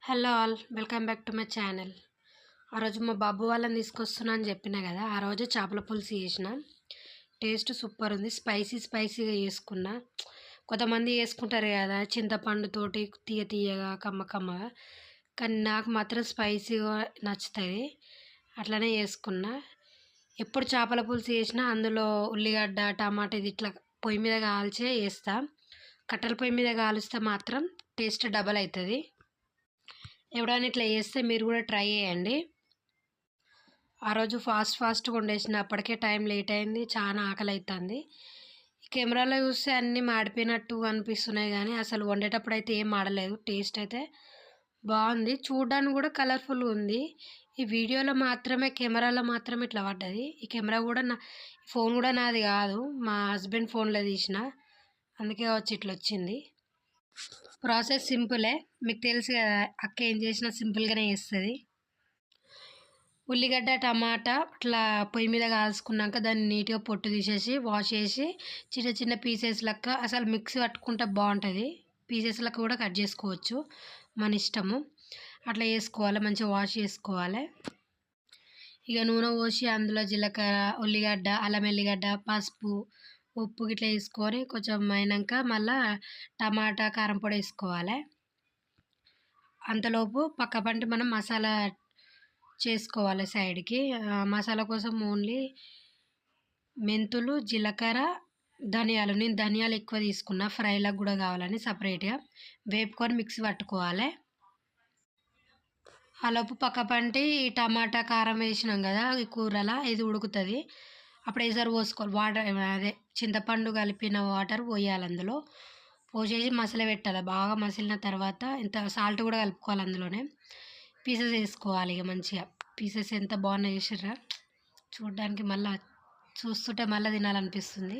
Hello all welcome back to my channel. ఆ రోజు మా బాబు వాళ్ళని తీసుకొస్తున్నా అని చెప్పిన కదా, ఆ రోజు చేపల పులుసు చేసిన. టేస్ట్ సూపర్ ఉంది. స్పైసీగా చేసుకున్నా. కొంతమంది వేసుకుంటారు కదా చింతపండుతోటి తీయ తీయగా కమ్మగా, కానీ నాకు మాత్రం స్పైసీగా నచ్చుతుంది. అట్లనే చేసుకున్నా. ఎప్పుడు చేపల పులుసు చేసినా అందులో ఉల్లిగడ్డ టమాటా ఇది ఇట్లా పొయ్యి మీద కాల్చే వేస్తా. కట్టెల పొయ్యి మీద కాలుస్తే మాత్రం టేస్ట్ డబల్ అవుతుంది. ఎవడైనా ఇట్లా చేస్తే మీరు కూడా ట్రై చేయండి. ఆ రోజు ఫాస్ట్గా వండేసిన, అప్పటికే టైం లేట్ అయింది, చాలా ఆకలి అవుతుంది. కెమెరాలో చూస్తే అన్నీ మాడిపోయినట్టు అనిపిస్తున్నాయి, కానీ అసలు వండేటప్పుడు అయితే ఏం మాడలేదు. టేస్ట్ అయితే బాగుంది, చూడడానికి కూడా కలర్ఫుల్గా ఉంది. ఈ వీడియోలో మాత్రమే, కెమెరాలో మాత్రమే ఇట్లా పడ్డది. ఈ కెమెరా కూడా ఫోన్ కూడా నాది కాదు, మా హస్బెండ్ ఫోన్లో తీసిన, అందుకే వచ్చి ఇట్లా వచ్చింది. ప్రాసెస్ సింపులే, మీకు తెలుసు కదా, అక్క ఏం చేసినా సింపుల్గానే చేస్తుంది. ఉల్లిగడ్డ టమాటా ఇట్లా పొయ్యి మీద కాల్చుకున్నాక దాన్ని నీట్గా పొట్టు తీసేసి వాష్ చేసి చిన్న పీసెస్ లెక్క, అసలు మిక్సీ పట్టుకుంటే బాగుంటుంది. పీసెస్ లెక్క కూడా కట్ చేసుకోవచ్చు, మన ఇష్టము. అట్లా చేసుకోవాలి, మంచిగా వాష్ చేసుకోవాలి. ఇక నూనె పోసి అందులో జీలకర్ర, ఉల్లిగడ్డ, అల్లం ఎల్లిగడ్డ, పసుపు, ఉప్పు గిట్లా వేసుకొని కొంచెం అయినాక మళ్ళీ టమాటా కారం పొడి వేసుకోవాలి. అంతలోపు పక్క పంటి మనం మసాలా చేసుకోవాలి సైడ్కి. మసాలా కోసం ఓన్లీ మెంతులు, జీలకర్ర, ధనియాలు. నేను ధనియాలు ఎక్కువ తీసుకున్నా, ఫ్రైలకు కూడా కావాలని సపరేట్గా వేపుకొని మిక్సీ పట్టుకోవాలి. ఆలోపు పక్క పంటి టమాటా కారం వేసినాం కదా ఈ కూరలా, ఇది ఉడుకుతుంది. అప్పుడు ఎసరు పోసుకోవాలి, వాటర్ అదే చింతపండు కలిపిన వాటర్ పోయాలి. అందులో పోసేసి మసాలా పెట్టాలి. బాగా మసిలిన తర్వాత ఇంత సాల్ట్ కూడా కలుపుకోవాలి అందులోనే. పీసెస్ వేసుకోవాలి. ఇక మంచిగా పీసెస్ ఎంత బాగున్నాయి చూసిర్రా, చూడడానికి మళ్ళీ చూస్తుంటే మళ్ళీ తినాలనిపిస్తుంది.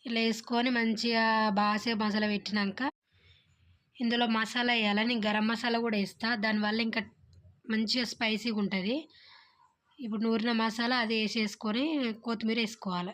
ఇలా వేసుకొని మంచిగా బాగా మసాలా పెట్టినాక ఇందులో మసాలా వేయాలి. నేను గరం మసాలా కూడా వేస్తాను, దానివల్ల ఇంకా మంచిగా స్పైసీగా ఉంటుంది. ఇప్పుడు నూరిన మసాలా అది వేసేసుకొని కొత్తిమీర వేసుకోవాలి.